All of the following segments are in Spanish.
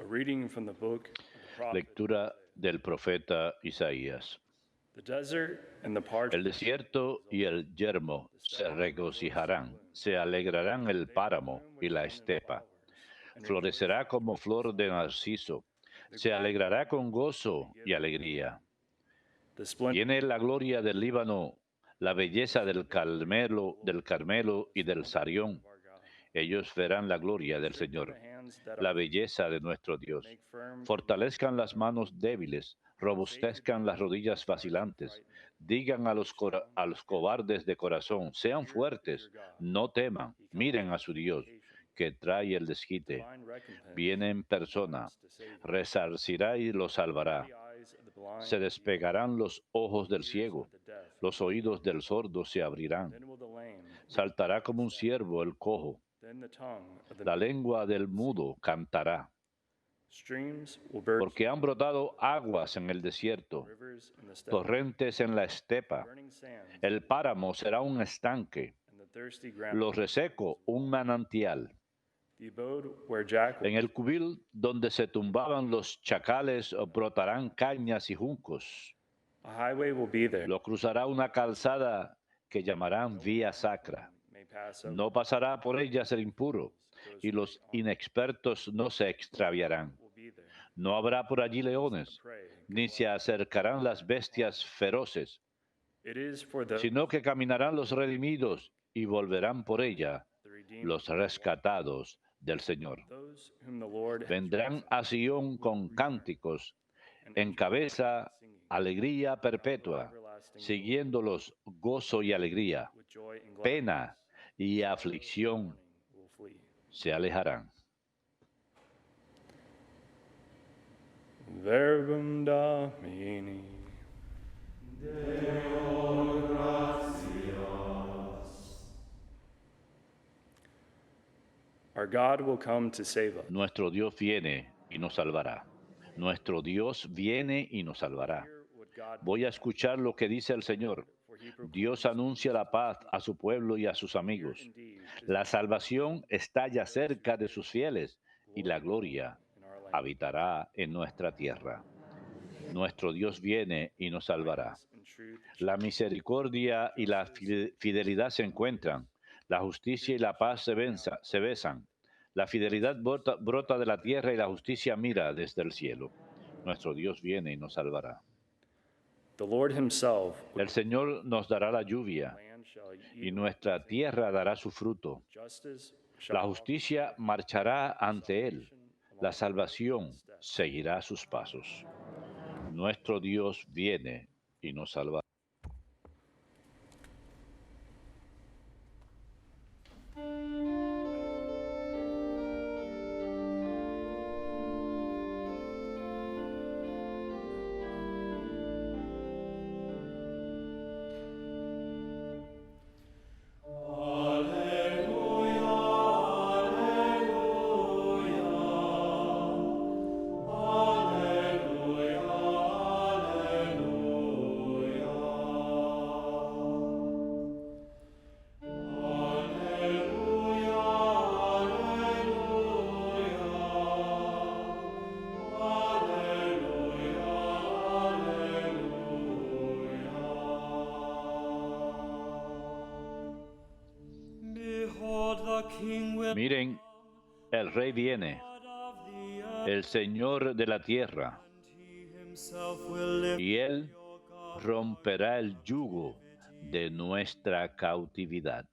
reading from the book of the prophet Lectura del profeta Isaías. The desert and the El parched desierto y el yermo se regocijarán, se alegrarán el páramo y la estepa. Florecerá como flor de narciso, se alegrará con gozo y alegría. the splendor Viene la gloria del Líbano, la belleza del Carmelo y del Sarión. of our God. Ellos verán la gloria del Strengthen Señor, the hands that la are belleza de nuestro Dios. make firm Fortalezcan las manos débiles, robustezcan las rodillas vacilantes. Digan a los cobardes de corazón, sean fuertes, no teman, miren a su Dios, que trae el desquite. divine recompense Viene en persona, to save you. resarcirá y lo salvará. The eyes of the blind, Se despegarán los ojos del ears ciego, of the deaf. los oídos del sordo se abrirán. Then will the lame, Saltará como un ciervo el cojo, then the tongue of the la lengua del mudo cantará. streams will burst Porque han brotado aguas en el desierto, rivers in the steppe, torrentes en la estepa. burning sands, El páramo será un estanque, and the thirsty ground. lo reseco un manantial. The abode where jackals En el cubil donde se tumbaban los chacales brotarán cañas y juncos. a highway will be there. Lo cruzará una calzada que llamarán vía sacra. May pass over. No pasará por ellas el impuro, y los inexpertos no se extraviarán. Will be there. No habrá por allí leones, Prey. ni se acercarán las bestias feroces, It is for the sino que caminarán los redimidos y volverán por ella redeemed, los rescatados del Señor. those whom the Lord has Vendrán a Sión con cánticos, en cabeza alegría perpetua, siguiéndolos gozo y alegría, with joy and gladness pena y aflicción will flee. se alejarán. Verbum Domini. Our God will come to save us. Nuestro Dios viene y nos salvará. Nuestro Dios viene y nos salvará. Hear what God Voy a escuchar lo que dice el Señor. for he proclaims Dios anuncia la paz a su pueblo y a sus amigos. indeed La salvación está ya cerca de sus fieles y la gloria in our land. habitará en nuestra tierra. Nuestro Dios viene y nos salvará. And truth La misericordia y la fidelidad se encuentran. La justicia y la paz se besan. La fidelidad brota de la tierra y la justicia mira desde el cielo. Nuestro Dios viene y nos salvará. the Lord himself El Señor nos dará la lluvia land shall y yield nuestra tierra dará su fruto. justice La shall justicia marchará ante él. La salvación seguirá sus pasos. Nuestro Dios viene y nos salvará. Behold, the King will Miren, el Rey viene, of the earth, el Señor de la tierra, and he himself will lift y él romperá el yugo de nuestra cautividad.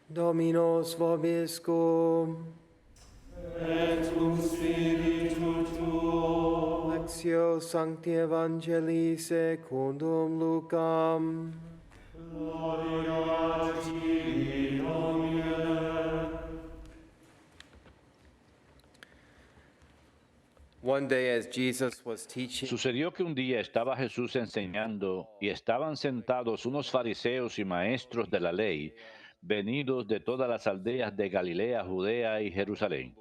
Dominos vobiscum. et cum spiritu tuo. Lectio Sancti Evangelii secundum Lucam. Gloria a tibi, Domine. One day as Jesus was teaching, Sucedió que un día estaba Jesús enseñando y estaban sentados unos fariseos y maestros de la ley venidos de todas las aldeas de Galilea, Judea y Jerusalén.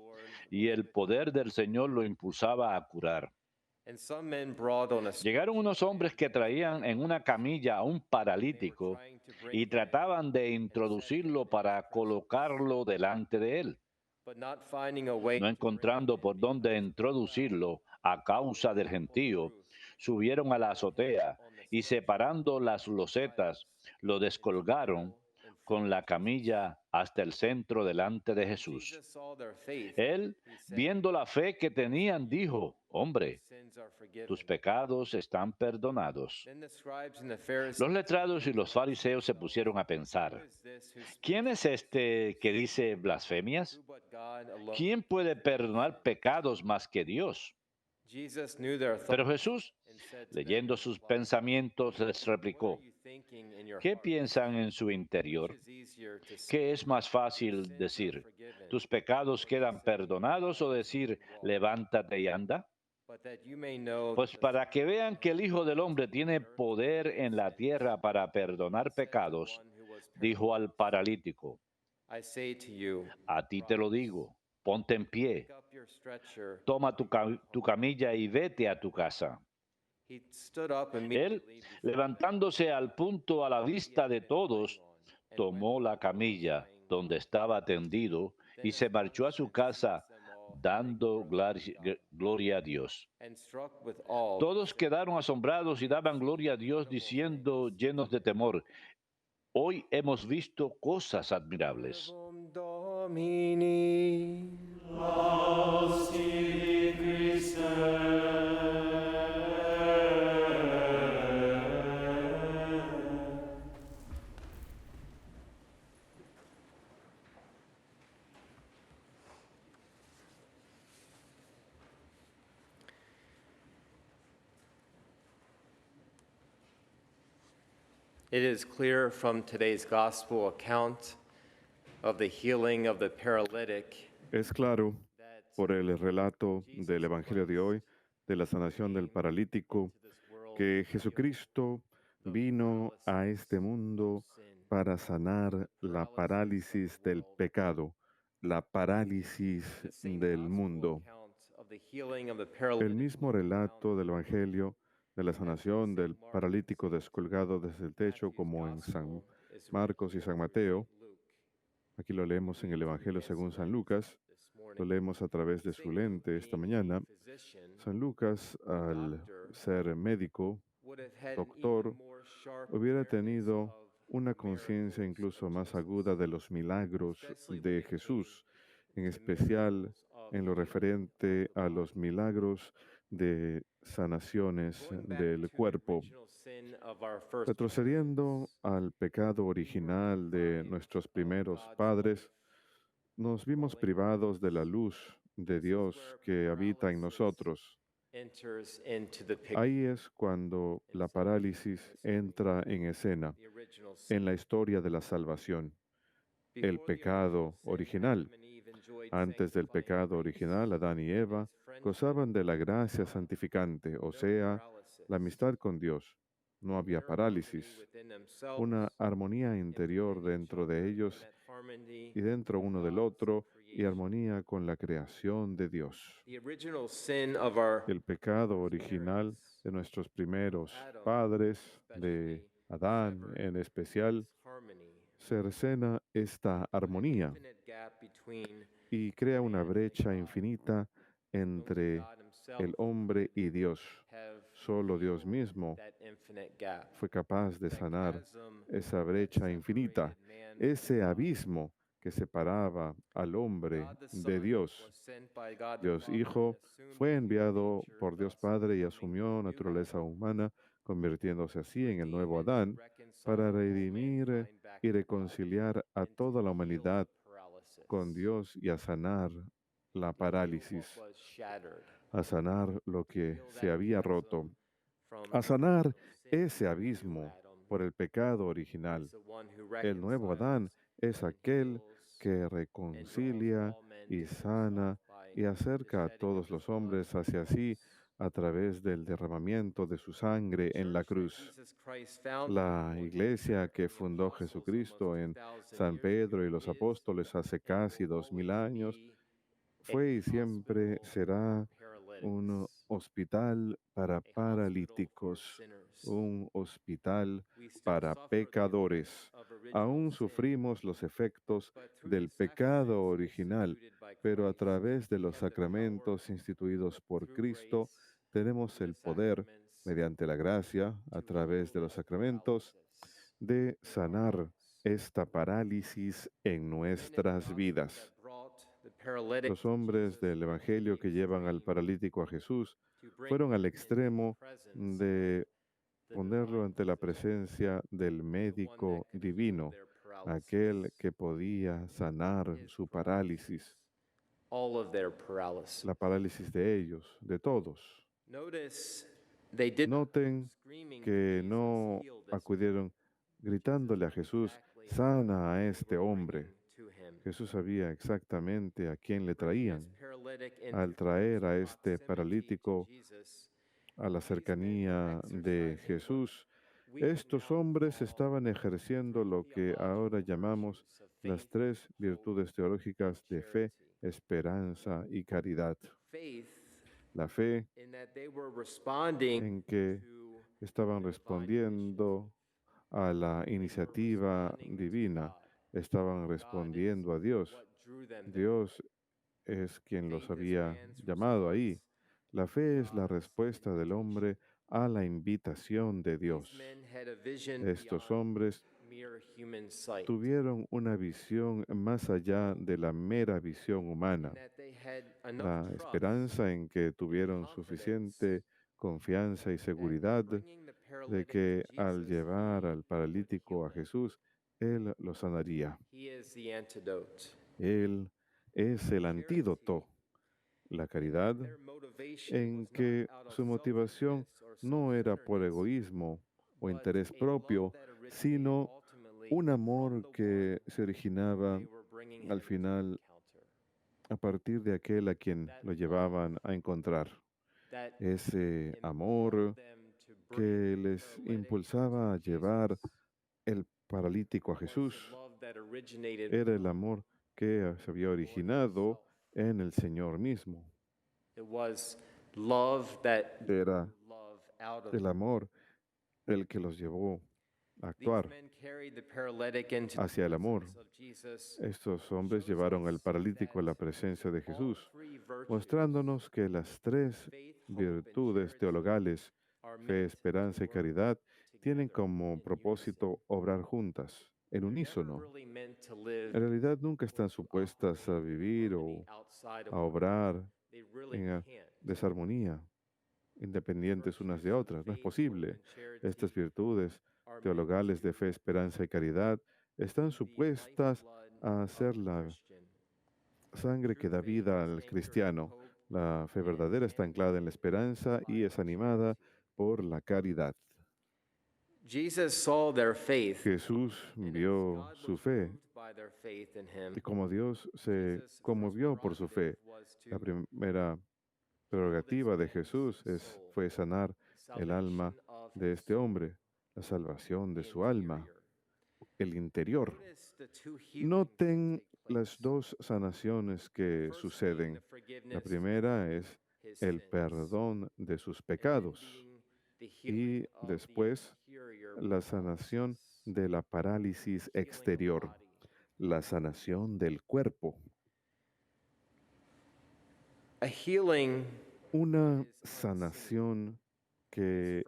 Y el poder del Señor lo impulsaba a curar. And some men brought on a Llegaron unos hombres que traían en una camilla a un paralítico y trataban de introducirlo para colocarlo delante de él. but not finding a way No encontrando por dónde introducirlo a causa del gentío, subieron a la azotea y separando las losetas, lo descolgaron con la camilla hasta el centro delante de Jesús. Jesus saw their faith. Él, viendo la fe que tenían, dijo, hombre, Sins are forgiven. tus pecados están perdonados. Then the scribes and the Pharisees, Los letrados y los fariseos se pusieron a who pensar, is this who speaks ¿quién es este que dice blasfemias? who but God alone? ¿Quién puede perdonar pecados más que Dios? Jesus knew their Pero thoughts Jesús, and said to them, leyendo sus pensamientos, les "What replicó, are you thinking in your ¿qué heart? piensan en su interior? Which is easier to say, ¿Qué es más fácil decir? ¿Tus pecados quedan perdonados o decir, levántate y anda? but that you may know Pues para que vean que el Hijo del Hombre tiene poder en la tierra para perdonar pecados, one who was dijo al paralítico, I say to you, a ti te lo digo, ponte en pie, pick up your stretcher. toma tu camilla y vete a tu casa. He stood up Él, immediately levantándose al punto a la vista de todos, tomó la camilla donde estaba tendido y se marchó a su casa dando gloria a Dios. and struck with awe. Todos quedaron asombrados y daban gloria a Dios diciendo llenos de temor, hoy hemos visto cosas admirables. Verbum Domini. Laus tibi Christe. It is clear from today's gospel account of the healing of the paralytic Es claro that por el relato del Evangelio de hoy de la sanación del paralítico this world que Jesucristo vino a este mundo para sanar la parálisis del pecado, la parálisis del mundo. account of the healing of the El paralytic mismo relato del Evangelio de la sanación del paralítico descolgado desde el techo, como en San Marcos y San Mateo. Aquí lo leemos en el Evangelio según San Lucas, lo leemos a través de su lente esta mañana. San Lucas, al ser médico, doctor, hubiera tenido una conciencia incluso más aguda de los milagros de Jesús, en especial en lo referente a los milagros de sanaciones del cuerpo. Retrocediendo al pecado original de nuestros primeros padres, nos vimos privados de la luz de Dios que habita en nosotros. Ahí es cuando la parálisis entra en escena, en la historia de la salvación. El pecado original. Antes del pecado original, Adán y Eva gozaban de la gracia santificante, o sea, la amistad con Dios. No había parálisis, una armonía interior dentro de ellos y dentro uno del otro, y armonía con la creación de Dios. El pecado original de nuestros primeros padres, de Adán en especial, cercena esta armonía y crea una brecha infinita entre el hombre y Dios. Solo Dios mismo fue capaz de sanar esa brecha infinita, ese abismo que separaba al hombre de Dios. Dios Hijo fue enviado por Dios Padre y asumió naturaleza humana, convirtiéndose así en el nuevo Adán, para redimir y reconciliar a toda la humanidad con Dios y a sanar la parálisis, a sanar lo que se había roto, a sanar ese abismo por el pecado original. El nuevo Adán es aquel que reconcilia y sana y acerca a todos los hombres hacia sí a través del derramamiento de su sangre en la cruz. La iglesia que fundó Jesucristo en San Pedro y los apóstoles hace casi 2000 años fue y siempre será un hospital para paralíticos, un hospital para pecadores. Aún sufrimos los efectos del pecado original, pero a través de los sacramentos instituidos por Cristo, tenemos el poder, mediante la gracia, a través de los sacramentos, de sanar esta parálisis en nuestras vidas. Los hombres del Evangelio que llevan al paralítico a Jesús fueron al extremo de ponerlo ante la presencia del médico divino, aquel que podía sanar su parálisis, la parálisis de ellos, de todos. Noten que no acudieron gritándole a Jesús, sana a este hombre. Jesús sabía exactamente a quién le traían. Al traer a este paralítico a la cercanía de Jesús, estos hombres estaban ejerciendo lo que ahora llamamos las tres virtudes teológicas de fe, esperanza y caridad. La fe en que estaban respondiendo a la iniciativa divina, estaban respondiendo a Dios. Dios es quien los había llamado ahí. La fe es la respuesta del hombre a la invitación de Dios. Estos hombres tuvieron una visión más allá de la mera visión humana. La esperanza en que tuvieron suficiente confianza y seguridad de que al llevar al paralítico a Jesús, Él lo sanaría. Él es el antídoto, la caridad, en que su motivación no era por egoísmo o interés propio, sino un amor que se originaba al final a partir de aquel a quien lo llevaban a encontrar. Ese amor que les impulsaba a llevar el paralítico a Jesús era el amor que se había originado en el Señor mismo. Era el amor el que los llevó a actuar hacia el amor. Estos hombres llevaron al paralítico a la presencia de Jesús, mostrándonos que las tres virtudes teologales, fe, esperanza y caridad, tienen como propósito obrar juntas, en unísono. En realidad nunca están supuestas a vivir o a obrar en desarmonía, independientes unas de otras. No es posible. Estas virtudes teologales de fe, esperanza y caridad están supuestas a ser la sangre que da vida al cristiano. La fe verdadera está anclada en la esperanza y es animada por la caridad. Jesús vio su fe y como Dios se conmovió por su fe. La primera prerrogativa de Jesús fue sanar el alma de este hombre, la salvación de su alma, el interior. Noten las dos sanaciones que suceden. La primera es el perdón de sus pecados y después la sanación de la parálisis exterior, la sanación del cuerpo. Una sanación que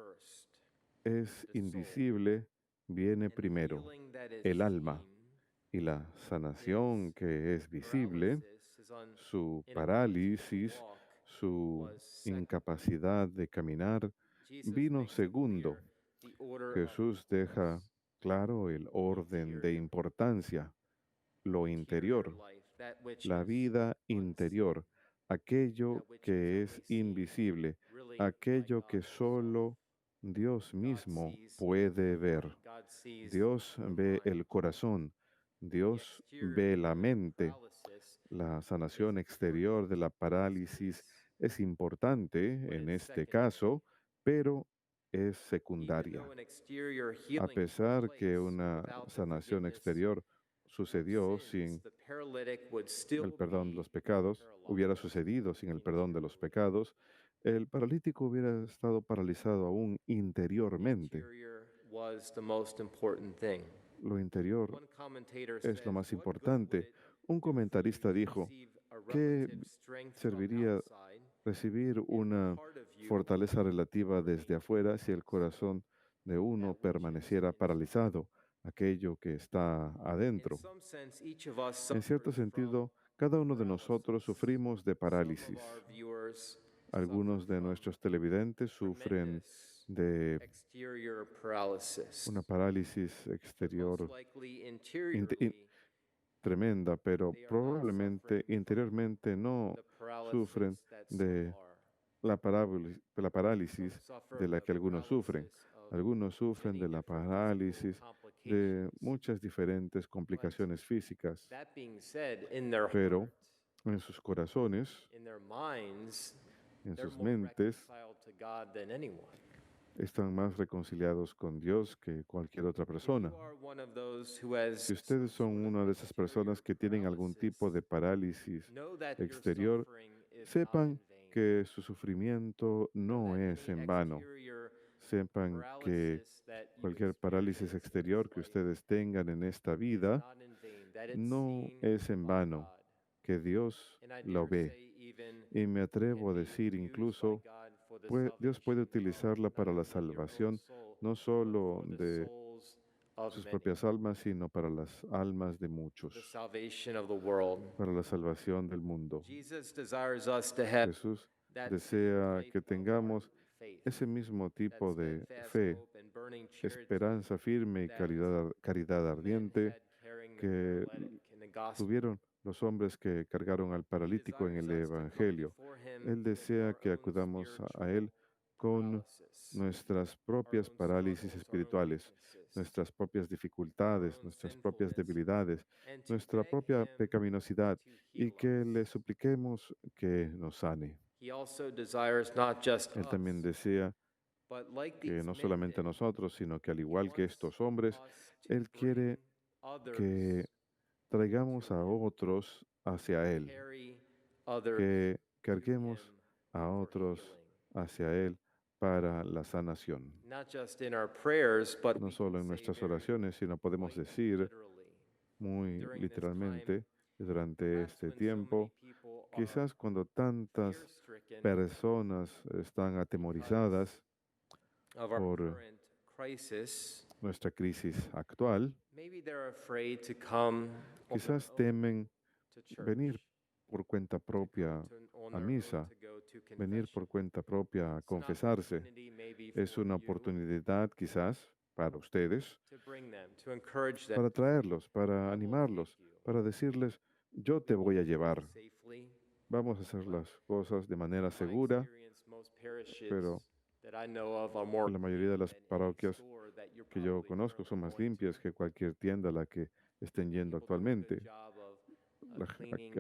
es invisible viene primero, el alma, y la sanación que es visible, su parálisis, su incapacidad de caminar, vino segundo. Jesús deja claro el orden de importancia, lo interior, la vida interior, aquello que es invisible, aquello que solo Dios mismo puede ver. Dios ve el corazón, Dios ve la mente. La sanación exterior de la parálisis es importante en este caso, pero es Even secundaria. though an exterior A healing took pesar que place una without the sanación forgiveness exterior of sucedió sins, sin the paralytic would still el perdón de be los pecados, hubiera paralyzed sucedido sin el perdón de los interiorly. pecados, el paralítico hubiera estado paralizado aún The interiormente. interior was the most important thing. Lo interior One commentator es lo says, más "What good would importante. it Un do for you comentarista to dijo, receive a ¿qué relative strength from serviría outside recibir if the una part of you fortaleza relativa desde afuera si el corazón de uno that which is permaneciera inside?" paralizado, aquello que está In adentro? some sense, each of us En cierto suffers from sentido, cada uno de nosotros paralysis. sufrimos de Some of parálisis. our viewers suffer Algunos de from nuestros televidentes sufren tremendous de exterior paralysis, una parálisis but most exterior likely inte- interiorly, tremenda, pero they are not probablemente suffering from interiormente no the sufren paralysis that some de are. la Some parálisis suffer de la the que algunos sufren. paralysis of Algunos sufren many de la different physical parálisis de complications. muchas diferentes complicaciones físicas, That being said, in their pero heart, en sus corazones, in their minds, en they're sus more mentes, reconciled to God than anyone. están más reconciliados con Dios que cualquier otra If persona. you are one of those who has Si some ustedes son sort of una de esas exterior personas que tienen algún tipo de paralysis, parálisis know that your exterior, suffering is not in sepan vain. que su sufrimiento Know no that es any en vano. exterior Sepan que paralysis that you cualquier parálisis experience in exterior this que life ustedes tengan en esta is vida not in vain, that it's no seen es en by vano, God. que Dios And I lo dare ve. say even Y me atrevo can a be decir used by incluso, God for the Dios puede salvation utilizarla of para not la only your own salvación soul, no but solo for the de souls of sus many, propias almas, sino para las almas de for muchos, the salvation of the world. para la salvación del mundo. Jesus desires us to have Jesús that same desea type que of tengamos faith, ese mismo that tipo de steadfast fe, hope and burning charity esperanza firme y that caridad men ardiente had carrying the que paralytic in the gospel. tuvieron los hombres que cargaron al He paralítico en desires el us to come Evangelio. before him Él with desea our que own acudamos a spiritual Él con paralysis, nuestras our propias own parálisis struggles, our own espirituales, weaknesses, nuestras propias our dificultades, own nuestras propias sinfulness, debilidades, and to nuestra beg propia him pecaminosidad to y heal que le us. supliquemos que nos sane. He also desires not just Él también us, desea but like que these no men solamente a did, nosotros, sino que al he igual que wants estos hombres, us to Él bring quiere others que traigamos to a him, otros hacia Él, carry others que to carguemos him a for otros healing. hacia Él para la sanación. Not just in our prayers, but No we solo can en say nuestras very oraciones, sino podemos quite decir literally, muy during this literalmente time, durante perhaps este when so tiempo, many people are quizás cuando tantas fear-stricken personas están atemorizadas of our por current crisis, nuestra crisis actual, maybe they're afraid to come on their quizás own temen to church, venir por cuenta to come propia on a their own misa, to go to venir confession. por cuenta propia a It's an confesarse. opportunity maybe Es for una you oportunidad quizás para ustedes, to bring them, to encourage them. para traerlos, para I will animarlos, take you. para decirles, yo te We will voy a do it llevar. safely. Vamos a hacer las cosas de manera In my segura, experience, most parishes pero that I know of are more la mayoría de las clean than any parroquias store that you're que yo probably conozco son currently más going to. limpias que cualquier tienda a la que estén yendo People do a good actualmente. job of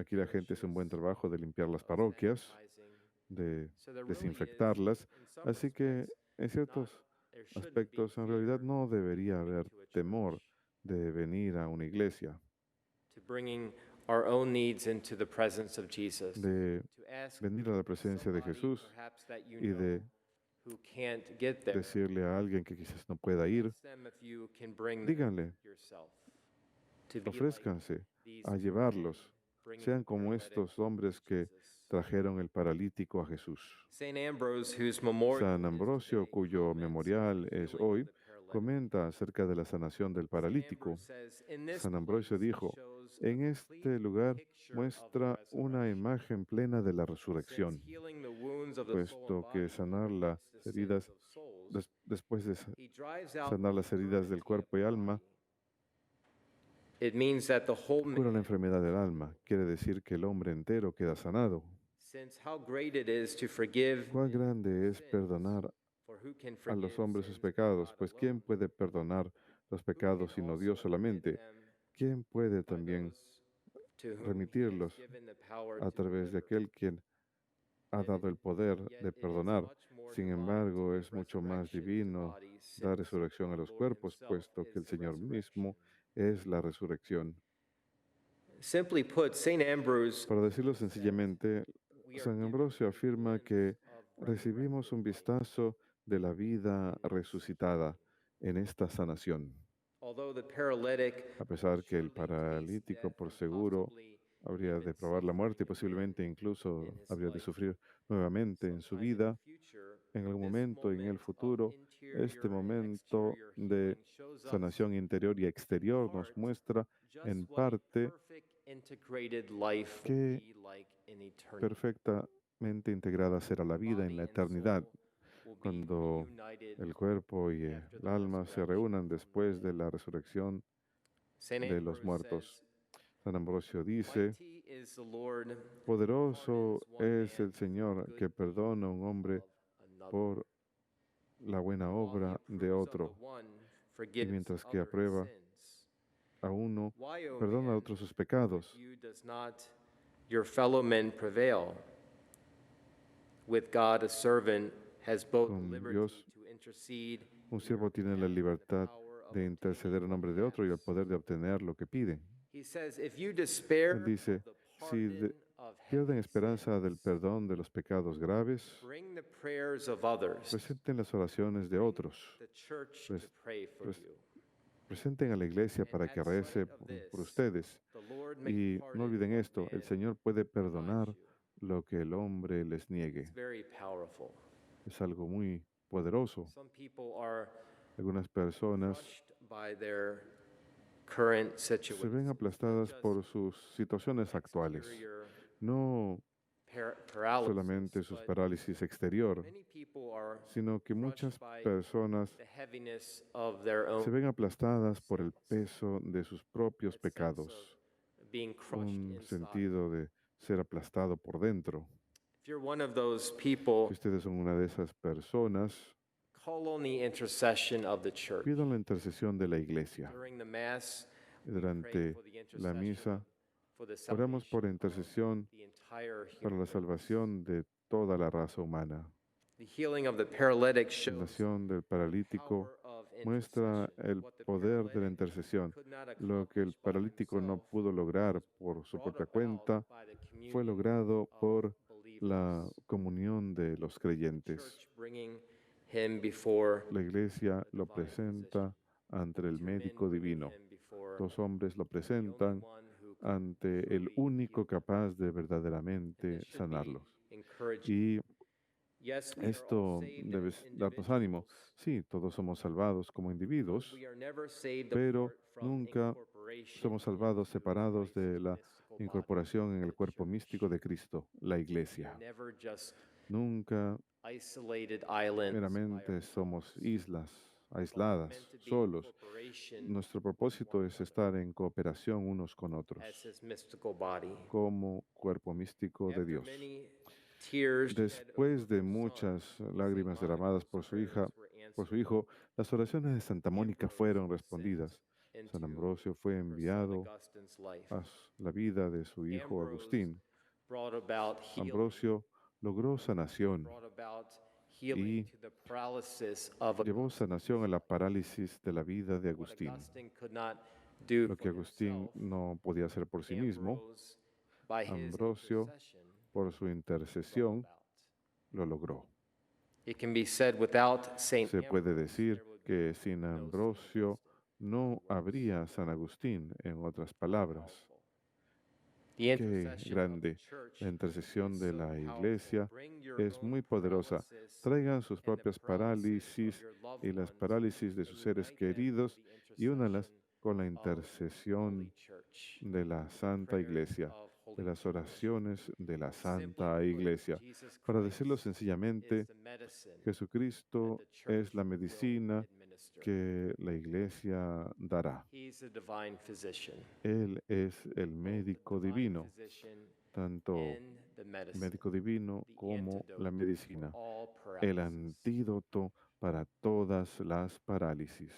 Aquí cleaning la gente hace un buen parishes, trabajo de limpiar las of parroquias, sanitizing. de So there really is, desinfectarlas, in some así que respects, en ciertos there shouldn't be aspectos en realidad fear no debería coming haber to a temor church, de venir a una iglesia, to bringing our own needs into the presence of Jesus, de to ask venir a la presencia de somebody Jesús perhaps that you y de know who can't get there. decirle a alguien que quizás no pueda ir, Ask them if you can bring them díganle, yourself. To be like ofrézcanse these a two llevarlos, men, bringing sean the como paralytic estos hombres to que Jesus. trajeron el paralítico a Jesús. Saint Ambrose, whose memorial San is Ambrosio, today, cuyo comments on memorial the es healing of hoy, the paralytic. comenta acerca de la sanación del Saint paralítico. Ambrose says, "In this San Ambrosio place he dijo, shows a en complete este lugar picture of the muestra una resurrection. imagen plena de la Since resurrección, healing the wounds of the soul and puesto que body sanar las removes the heridas, sins of souls, después de he drives out sanar the las heridas del infirmity of cuerpo y the alma, body. It means that the whole cura la man, enfermedad del alma. Quiere decir que el hombre entero queda sanado. since how great it is to forgive Cuán men grande es sins, perdonar for who can a forgive los hombres sus sins but pecados, God pues alone? ¿quién puede perdonar los Who pecados can sino also Dios remit solamente? them ¿Quién puede by también those to whom he has remitirlos given the power a to través de deliver? aquel quien ha dado el poder de perdonar. Sin embargo, es mucho más divino dar resurrección a los cuerpos, puesto que el Señor mismo es la resurrección. Simply put, Saint Ambrose Para decirlo sencillamente, San Ambrosio afirma que recibimos un vistazo de la vida resucitada en esta sanación. although the paralytic A pesar que el paralítico, por seguro, habría de probar la muerte y posiblemente incluso habría de sufrir nuevamente en su vida, en algún momento en el futuro, este momento de sanación interior y exterior nos muestra en parte qué perfectamente integrada será la vida en la eternidad, cuando el cuerpo y el alma se reúnan después de la resurrección de los muertos. San Ambrosio dice, poderoso es el Señor que perdona a un hombre por la buena obra de otro, y mientras que aprueba a uno, perdona a otros sus pecados. Your fellow men prevail. With God, a servant has both the Con liberty Dios, to intercede un siervo tiene la libertad de interceder en nombre de otro y el poder de obtener lo que pide. He says, if you Él despair dice, of the si pardon of pierden heavy esperanza del sins, perdón de los pecados graves, bring the prayers of others, presenten las oraciones de otros, the church Pres- to pray for pres- you. presenten a la iglesia para que rece por ustedes. The Lord may Y no pardon olviden what esto, el man Señor puede perdonar denies you. lo que el hombre les niegue. It's very powerful. Es algo muy poderoso. Some people are Algunas personas crushed by their current se ven situation. aplastadas por sus situaciones actuales, Exterior no paralysis, solamente sus but parálisis exterior, many people are sino que muchas crushed by personas the heaviness of their own se ven aplastadas por el peso de sus propios that sense pecados, of being crushed un inside. sentido de ser aplastado por dentro. If you're one of those people, Si ustedes son una de esas personas, call on the intercession of the church. pidan la intercesión de la iglesia. During the Mass, Durante la misa, oramos por intercesión the entire para la salvación de toda la raza humana. The healing of the paralytic La shows sanación del paralítico muestra el poder de la intercesión. Lo que el paralítico no pudo lograr por su propia cuenta fue logrado por la comunión de los creyentes. La iglesia lo presenta ante el médico divino. Los hombres lo presentan ante el único capaz de verdaderamente sanarlos. Y esto debe darnos ánimo. Sí, todos somos salvados como individuos, pero nunca somos salvados separados de la incorporación en el cuerpo místico de Cristo, la iglesia. Nunca meramente somos islas aisladas, solos. Nuestro propósito es estar en cooperación unos con otros, como cuerpo místico de Dios. Después de muchas lágrimas derramadas por su hijo, las oraciones de Santa Mónica fueron respondidas. San Ambrosio fue enviado a la vida de su hijo Agustín. Ambrosio logró sanación y llevó sanación a la parálisis de la vida de Agustín. Lo que Agustín no podía hacer por sí mismo, Ambrosio, por su intercesión, lo logró. Se puede decir que sin Ambrosio no habría San Agustín, en otras palabras. Qué grande. La intercesión de la iglesia es muy poderosa. Traigan sus propias parálisis y las parálisis de sus seres queridos y únalas con la intercesión de la Santa Iglesia, de las oraciones de la Santa Iglesia. Para decirlo sencillamente, Jesucristo es la medicina que la Iglesia dará. Él es el médico divino, tanto el médico divino como la medicina, el antídoto para todas las parálisis.